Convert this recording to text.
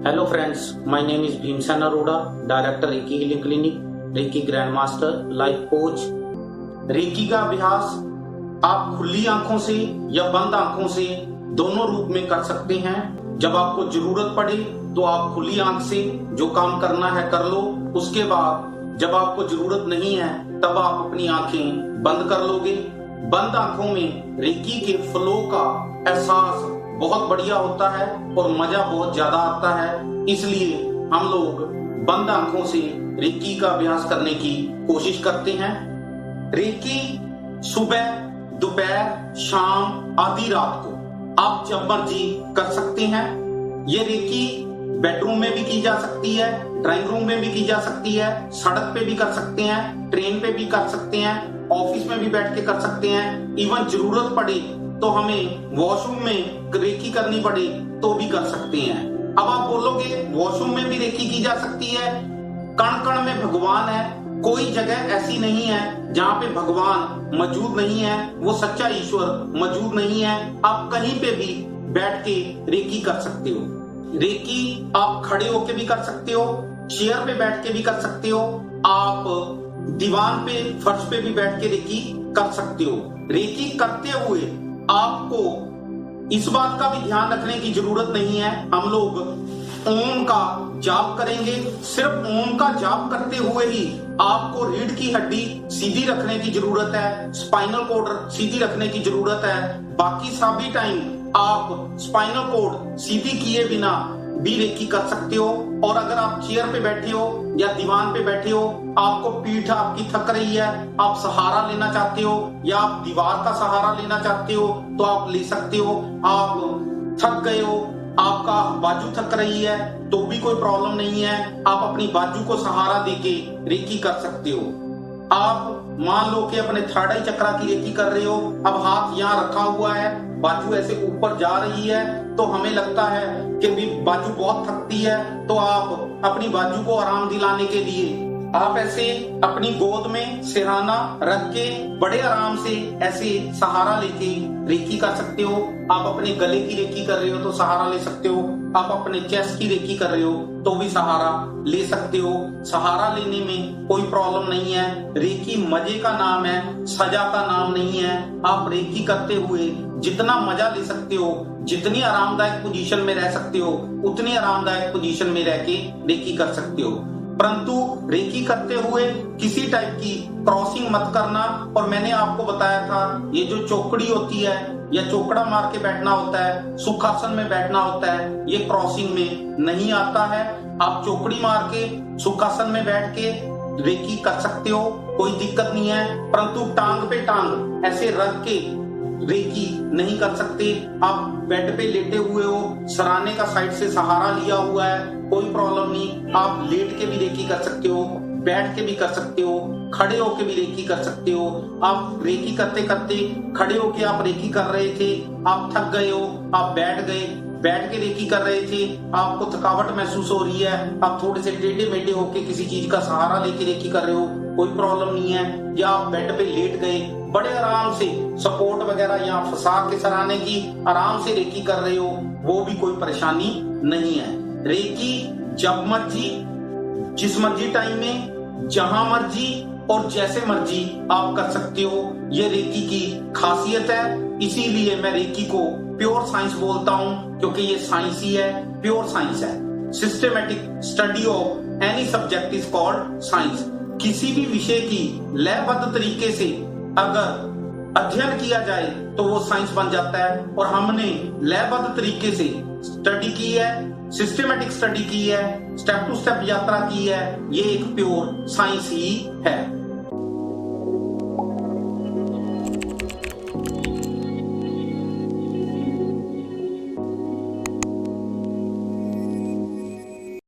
Hello friends, my name is Bhimsen Arora, Director Reiki Healing Clinic, Reiki Grandmaster, Life Coach। Reiki का अभ्यास आप खुली आंखों से या बंद आंखों से दोनों रूप में कर सकते हैं। जब आपको जरूरत पड़े तो आप खुली आंख से जो काम करना है कर लो। उसके बाद जब आपको जरूरत नहीं है तब आप अपनी आंखें बंद कर लोगे। बंद आंखों में रेकी के फ्लो का एहसास बहुत बढ़िया होता है और मजा बहुत ज्यादा आता है। इसलिए हम लोग बंद आंखों से रेकी का अभ्यास करने की कोशिश करते हैं। रेकी सुबह, दोपहर, शाम आदि रात को आप जब मर्जी कर सकते हैं। ये रेकी बेडरूम में भी की जा सकती है, ड्राइंग रूम में भी की जा सकती है, सड़क पे भी कर सकते हैं, ट्रेन पे भी कर सकते हैं, ऑफिस में भी बैठ के कर सकते हैं। इवन जरूरत पड़े तो हमें वॉशरूम में रेकी करनी पड़े तो भी कर सकते हैं। अब आप बोलोगे वॉशरूम में भी रेकी की जा सकती है। कण कण में भगवान है, कोई जगह ऐसी नहीं है जहाँ पे भगवान मौजूद नहीं है, वो सच्चा ईश्वर मौजूद नहीं है। आप कहीं पे भी बैठ के रेकी कर सकते हो। रेकी आप खड़े होके भी कर सकते हो, चेयर पे बैठ के भी कर सकते हो, आप दीवान पे, फर्श पे भी बैठ के रेकी कर सकते हो। रेकी करते हुए आपको इस बात का भी ध्यान रखने की जरूरत नहीं है हम लोग ओम का जाप करेंगे। सिर्फ ओम का जाप करते हुए ही आपको रीढ़ की हड्डी सीधी रखने की जरूरत है, स्पाइनल कॉर्ड सीधी रखने की जरूरत है। बाकी सभी टाइम आप स्पाइनल कॉर्ड सीधी किए बिना भी रेकी कर सकते हो। और अगर आप चेयर पे बैठे हो या दीवान पे बैठे हो, आपको पीठ आपकी थक रही है, आप सहारा लेना चाहते हो या आप दीवार का सहारा लेना चाहते हो तो आप ले सकते हो। आप थक गए हो, आपका बाजू थक रही है तो भी कोई प्रॉब्लम नहीं है, आप अपनी बाजू को सहारा देके रेकी कर सकते हो। आप मान लो कि अपने थर्ड आई चक्रा की रेकी कर रहे हो, अब हाथ यहाँ रखा हुआ है, बाजू ऐसे ऊपर जा रही है तो हमें लगता है कि भी बाजू बहुत थकती है, तो आप अपनी बाजू को आराम दिलाने के लिए आप ऐसे अपनी गोद में सिरहाना रख के बड़े आराम से ऐसे सहारा लेके रेकी कर सकते हो। आप अपने गले की रेकी कर रहे हो तो सहारा ले सकते हो, आप अपने चेस्ट की रेकी कर रहे हो तो भी सहारा ले सकते हो। सहारा लेने में कोई प्रॉब्लम नहीं है। रेकी मजे का नाम है, सजा का नाम नहीं है। आप रेकी करते हुए जितना मजा ले सकते हो, जितनी आरामदायक पोजीशन में रह सकते हो, उतनी आरामदायक पोजीशन में रह के रेकी कर सकते हो। परंतु रेकी करते हुए किसी टाइप की क्रॉसिंग मत करना। और मैंने आपको बताया था ये जो चौकड़ी होती है या चौकड़ा मार के बैठना होता है, सुखासन में बैठना होता है, ये क्रॉसिंग में नहीं आता है। आप चौकड़ी मार के सुखासन में बैठ के रेकी कर सकते हो, कोई दिक्कत नहीं है। परंतु टांग पे टांग ऐसे रख के रेकी नहीं कर सकते। आप बेड पे लेटे हुए हो, सराहने का साइड से सहारा लिया हुआ है, कोई प्रॉब्लम नहीं। आप लेट के भी रेकी कर सकते हो, बैठ के भी कर सकते हो, खड़े होके भी रेकी कर सकते हो। आप रेकी करते करते खड़े होके आप रेकी कर रहे थे, आप थक गए हो, आप बैठ गए, बैठ के रेकी कर रहे थे, आपको थकावट महसूस हो रही है, आप थोड़े से टेढ़े मेढ़े होके किसी चीज का सहारा लेके रेकी कर रहे हो, कोई प्रॉब्लम नहीं है। या आप बेड पे लेट गए, बड़े आराम से सपोर्ट वगैरह यहाँ फंसा के सराहने की आराम से रेकी कर रहे हो, वो भी कोई परेशानी नहीं है। रेकी जब मर्जी, जिस मर्जी टाइम में, जहां मर्जी और जैसे मर्जी आप कर सकते हो। ये रेकी की खासियत है, इसीलिए मैं रेकी को प्योर साइंस बोलता हूं, क्योंकि ये साइंस ही है, प्योर साइंस है। Systematic study of any subject is called science. किसी भी विषय की लयबद्ध तरीके से अगर अध्ययन किया जाए तो वो साइंस बन जाता है। और हमने लयबद्ध तरीके से स्टडी की है, सिस्टेमेटिक स्टडी की है, स्टेप टू स्टेप यात्रा की है, ये एक प्योर साइंस ही है।